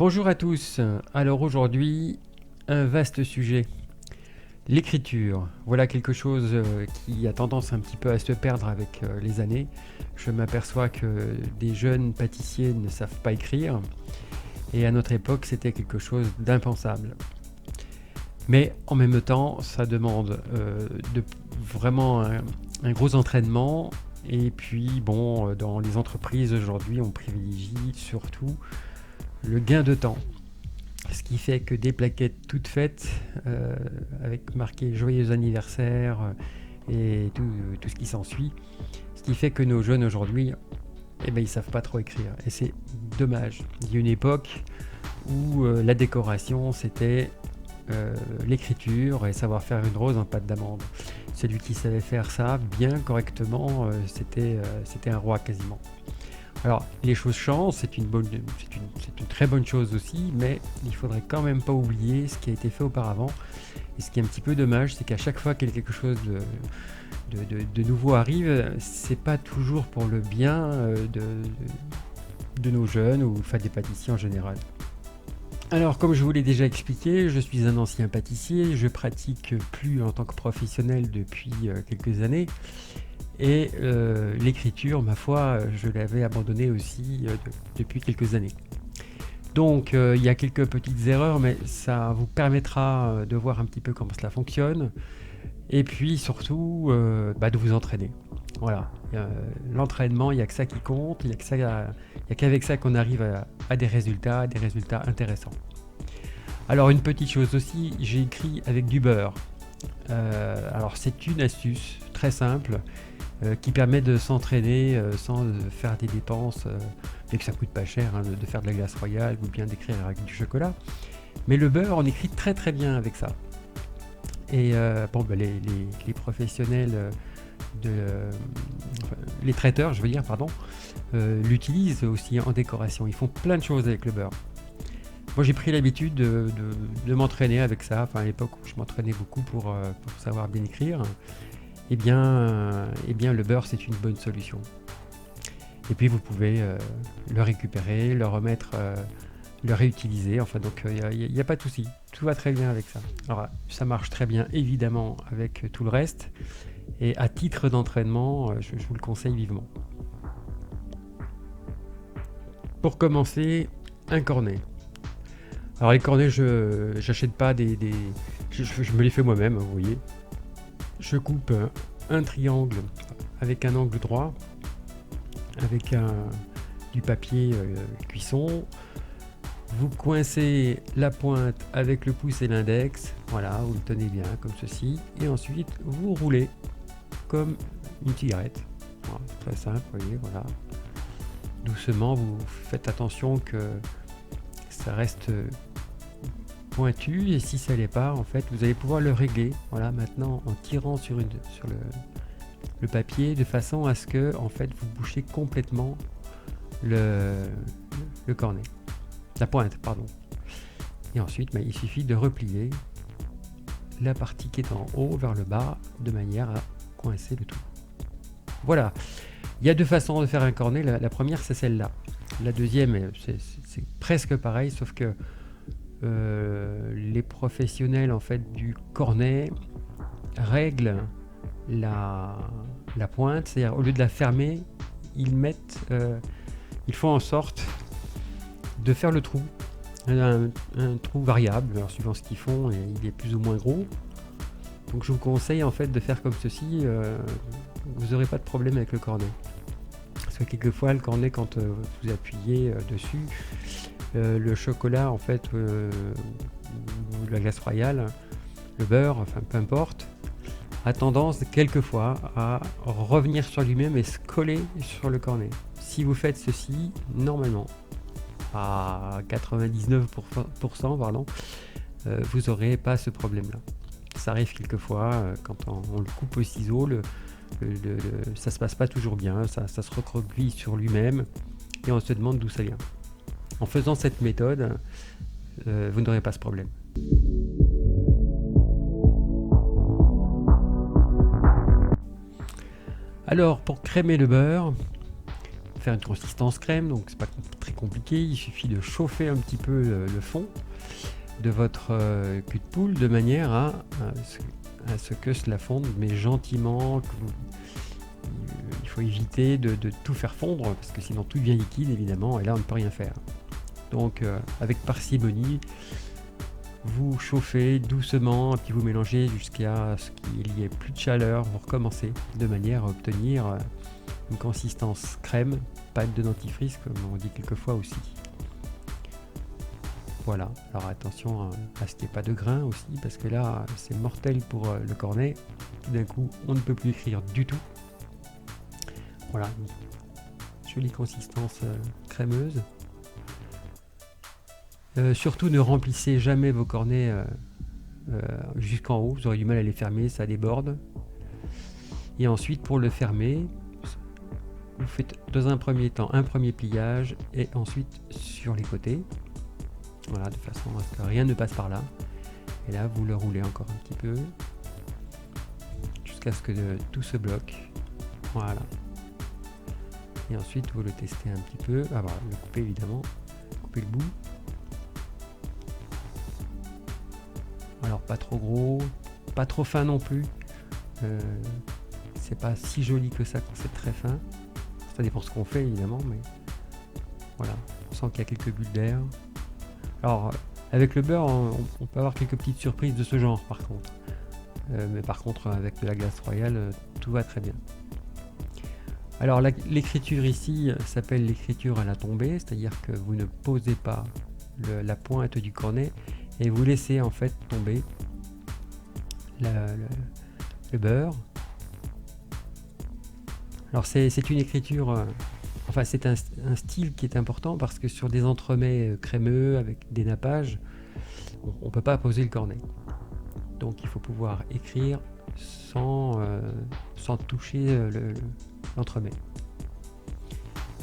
Bonjour à tous. Alors aujourd'hui, un vaste sujet. L'écriture. Voilà quelque chose qui a tendance un petit peu à se perdre avec les années. Je m'aperçois que des jeunes pâtissiers ne savent pas écrire. Et à notre époque, c'était quelque chose d'impensable. Mais en même temps, ça demande vraiment un gros entraînement. Et puis, bon, dans les entreprises aujourd'hui, on privilégie surtout le gain de temps. Ce qui fait que des plaquettes toutes faites, avec marqué joyeux anniversaire et tout ce qui s'ensuit, ce qui fait que nos jeunes aujourd'hui, eh ben, ils savent pas trop écrire. Et c'est dommage. Il y a une époque où la décoration, c'était l'écriture et savoir faire une rose en pâte d'amande. Celui qui savait faire ça bien correctement, c'était un roi quasiment. Alors, les choses changent, c'est une très bonne chose aussi, mais il faudrait quand même pas oublier ce qui a été fait auparavant. Et ce qui est un petit peu dommage, c'est qu'à chaque fois que quelque chose de nouveau arrive, c'est pas toujours pour le bien de nos jeunes ou enfin, des pâtissiers en général. Alors, comme je vous l'ai déjà expliqué, je suis un ancien pâtissier, je pratique plus en tant que professionnel depuis quelques années. Et l'écriture, ma foi, je l'avais abandonnée aussi depuis quelques années. Donc il y a quelques petites erreurs, mais ça vous permettra de voir un petit peu comment cela fonctionne. Et puis surtout, de vous entraîner. Voilà. L'entraînement, il n'y a que ça qui compte, il n'y a qu'avec ça qu'on arrive à des résultats intéressants. Alors une petite chose aussi, j'ai écrit avec du beurre. Alors c'est une astuce très simple qui permet de s'entraîner sans faire des dépenses, et que ça coûte pas cher de faire de la glace royale ou bien d'écrire avec du chocolat. Mais le beurre, on écrit très très bien avec ça. Et les professionnels, les traiteurs, je veux dire, pardon, l'utilisent aussi en décoration. Ils font plein de choses avec le beurre. Moi, j'ai pris l'habitude de m'entraîner avec ça. Enfin, à l'époque où je m'entraînais beaucoup pour savoir bien écrire. Eh bien, le beurre, c'est une bonne solution. Et puis, vous pouvez le récupérer, le remettre, le réutiliser. Enfin, donc, il n'y a pas de souci. Tout va très bien avec ça. Alors, ça marche très bien, évidemment, avec tout le reste. Et à titre d'entraînement, je vous le conseille vivement. Pour commencer, un cornet. Alors, les cornets, je n'achète pas je me les fais moi-même, vous voyez. Je coupe un triangle avec un angle droit, avec du papier cuisson. Vous coincez la pointe avec le pouce et l'index, voilà, vous le tenez bien comme ceci, et ensuite vous roulez comme une cigarette. Voilà, très simple, vous voyez, voilà. Doucement, vous faites attention que ça reste pointu, et si ça l'est pas, en fait, vous allez pouvoir le régler. Voilà, maintenant en tirant sur le papier de façon à ce que, en fait, vous bouchez complètement le cornet, la pointe, pardon. Et ensuite, il suffit de replier la partie qui est en haut vers le bas de manière à coincer le tout. Voilà. Il y a deux façons de faire un cornet. La première, c'est celle-là. La deuxième, c'est presque pareil, sauf que les professionnels en fait du cornet règlent la pointe, c'est-à-dire au lieu de la fermer, ils font en sorte de faire le trou, un trou variable, alors suivant ce qu'ils font, il est plus ou moins gros. Donc je vous conseille en fait de faire comme ceci, vous n'aurez pas de problème avec le cornet. Parce que quelquefois le cornet, quand vous appuyez dessus, le chocolat en fait, ou la glace royale, le beurre, enfin peu importe, a tendance quelquefois à revenir sur lui-même et se coller sur le cornet. Si vous faites ceci, normalement, à 99%, pardon, vous n'aurez pas ce problème-là. Ça arrive quelquefois, quand on le coupe au ciseau, ça se passe pas toujours bien, ça se recroqueville sur lui-même et on se demande d'où ça vient. En faisant cette méthode, vous n'aurez pas ce problème. Alors, pour crémer le beurre, faire une consistance crème, donc c'est pas très compliqué, il suffit de chauffer un petit peu le fond de votre cul de poule de manière à ce que cela fonde, mais gentiment. Il faut éviter de tout faire fondre parce que sinon tout devient liquide évidemment et là on ne peut rien faire. Donc avec parcimonie, vous chauffez doucement et puis vous mélangez jusqu'à ce qu'il y ait plus de chaleur, vous recommencez de manière à obtenir une consistance crème, pâte de dentifrice comme on dit quelquefois aussi. Voilà, alors attention à ce qu'il n'y ait pas de grains aussi parce que là c'est mortel pour le cornet. Tout d'un coup on ne peut plus écrire du tout. Voilà, une jolie consistance crémeuse. Surtout ne remplissez jamais vos cornets jusqu'en haut, vous aurez du mal à les fermer, ça déborde. Et ensuite pour le fermer, vous faites dans un premier temps un premier pliage et ensuite sur les côtés. Voilà, de façon à ce que rien ne passe par là. Et là vous le roulez encore un petit peu jusqu'à ce que tout se bloque. Voilà. Et ensuite vous le testez un petit peu. Ah voilà, le couper évidemment, couper le bout. Alors pas trop gros, pas trop fin non plus. C'est pas si joli que ça quand c'est très fin. Ça dépend ce qu'on fait évidemment, mais voilà, on sent qu'il y a quelques bulles d'air. Alors avec le beurre, on peut avoir quelques petites surprises de ce genre par contre. Mais par contre avec de la glace royale, tout va très bien. Alors l'écriture ici s'appelle l'écriture à la tombée, c'est-à-dire que vous ne posez pas la pointe du cornet et vous laissez en fait tomber le beurre. Alors c'est une écriture, enfin c'est un style qui est important parce que sur des entremets crémeux avec des nappages, on ne peut pas poser le cornet. Donc il faut pouvoir écrire sans toucher l'entremet.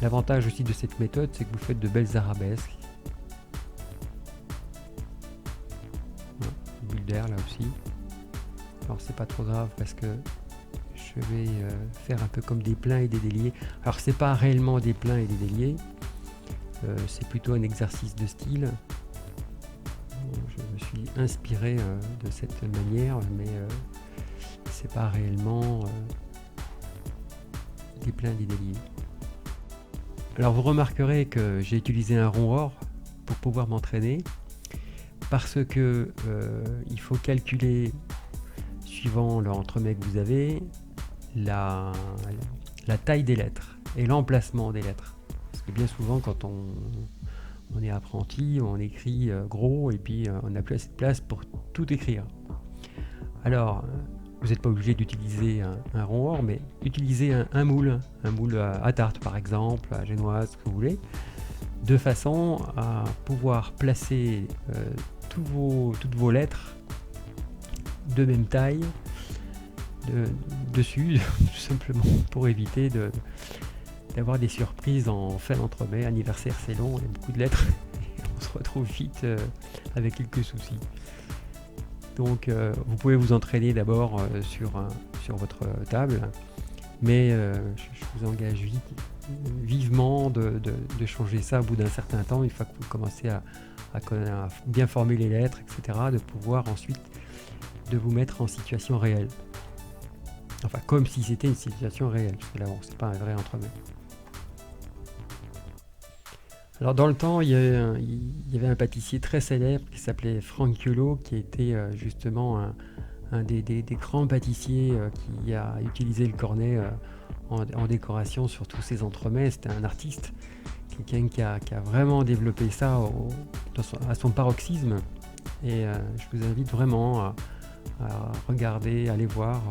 L'avantage aussi de cette méthode, c'est que vous faites de belles arabesques. Voilà, bulle d'air là aussi. Alors c'est pas trop grave parce que je vais faire un peu comme des pleins et des déliés. Alors c'est pas réellement des pleins et des déliés, c'est plutôt un exercice de style. Je me suis inspiré de cette manière, mais c'est pas réellement des pleins et des déliés. Alors vous remarquerez que j'ai utilisé un rond or pour pouvoir m'entraîner parce que il faut calculer suivant l'entremet que vous avez la taille des lettres et l'emplacement des lettres. Parce que bien souvent quand on est apprenti, on écrit gros et puis on n'a plus assez de place pour tout écrire. Alors vous n'êtes pas obligé d'utiliser un rond or, mais utilisez un moule à tarte par exemple, à génoise, ce que vous voulez, de façon à pouvoir placer toutes vos lettres de même taille dessus, tout simplement pour éviter d'avoir des surprises en fin d'entremet. Anniversaire c'est long, il y a beaucoup de lettres, et on se retrouve vite avec quelques soucis. Donc vous pouvez vous entraîner d'abord sur votre table, mais je vous engage vivement de changer ça au bout d'un certain temps, une fois que vous commencez à bien former les lettres, etc., de pouvoir ensuite de vous mettre en situation réelle. Enfin, comme si c'était une situation réelle, parce que là, bon, c'est pas un vrai entremet. Alors dans le temps, il y avait un pâtissier très célèbre qui s'appelait Franchiolo, qui était justement un des grands pâtissiers qui a utilisé le cornet en décoration sur tous ses entremets. C'était un artiste, quelqu'un qui a vraiment développé ça à son paroxysme. Et je vous invite vraiment à regarder, aller voir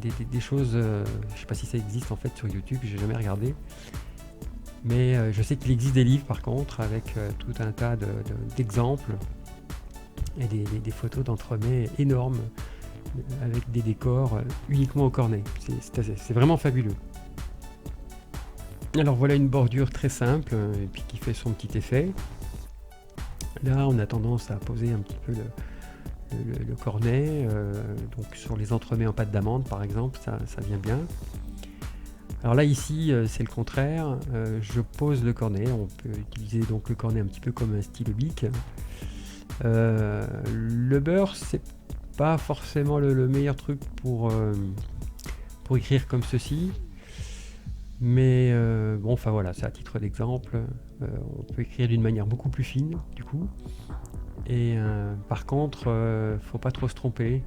des choses, je ne sais pas si ça existe en fait sur YouTube, j'ai jamais regardé. Mais je sais qu'il existe des livres par contre avec tout un tas d'exemples et des photos d'entremets énormes avec des décors uniquement au cornet. C'est vraiment fabuleux. Alors voilà une bordure très simple et puis qui fait son petit effet. Là on a tendance à poser un petit peu le cornet, donc sur les entremets en pâte d'amande par exemple, ça vient bien. Alors là ici c'est le contraire, je pose le cornet, on peut utiliser donc le cornet un petit peu comme un stylo bic. Le beurre c'est pas forcément le meilleur truc pour écrire comme ceci, mais bon, enfin voilà, c'est à titre d'exemple. On peut écrire d'une manière beaucoup plus fine du coup, et par contre faut pas trop se tromper.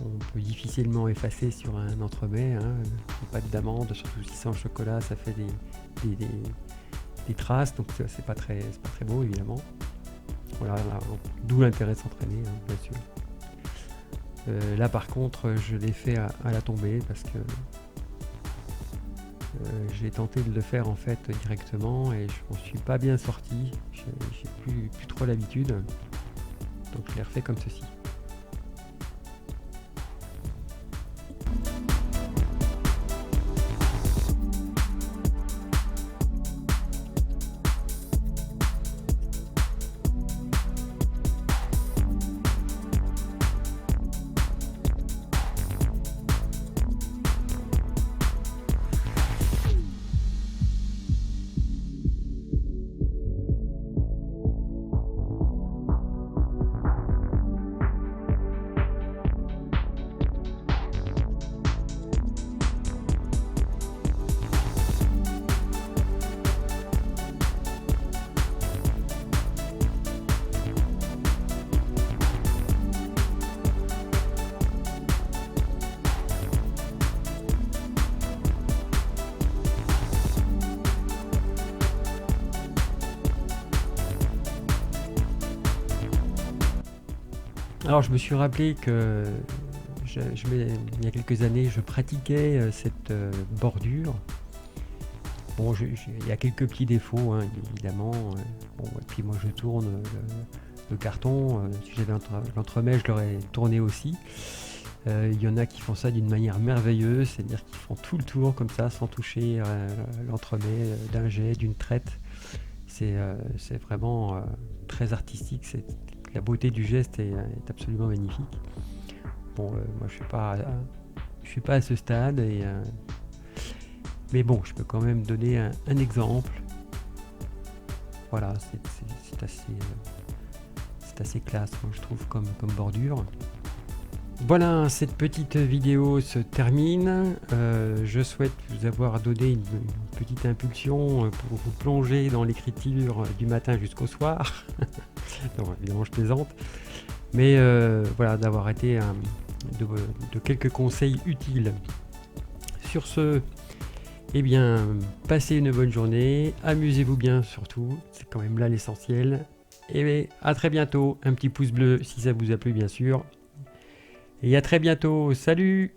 On peut difficilement effacer sur un entremets, hein. Pâte d'amande, surtout si c'est en chocolat, ça fait des traces, donc c'est pas très beau évidemment. Voilà, d'où l'intérêt de s'entraîner, hein, bien sûr. Là par contre je l'ai fait à la tombée parce que j'ai tenté de le faire en fait directement et je m'en suis pas bien sorti, j'ai plus trop l'habitude, donc je l'ai refait comme ceci. Alors je me suis rappelé que il y a quelques années je pratiquais cette bordure. Bon, il y a quelques petits défauts, hein, évidemment. Bon, et puis moi je tourne le carton. Si j'avais l'entremet, je l'aurais tourné aussi. Il y en a qui font ça d'une manière merveilleuse, c'est-à-dire qu'ils font tout le tour comme ça sans toucher l'entremet d'un jet, d'une traite. C'est vraiment très artistique. La beauté du geste est absolument magnifique. Bon, moi je suis pas à ce stade, mais bon, je peux quand même donner un exemple. Voilà, c'est assez classe, moi, je trouve, comme bordure. Voilà, cette petite vidéo se termine. Je souhaite vous avoir donné une petite impulsion pour vous plonger dans l'écriture du matin jusqu'au soir. Non, évidemment, je plaisante. Mais voilà, d'avoir été de quelques conseils utiles. Sur ce, eh bien, passez une bonne journée. Amusez-vous bien surtout. C'est quand même là l'essentiel. Et à très bientôt. Un petit pouce bleu si ça vous a plu, bien sûr. Et à très bientôt. Salut!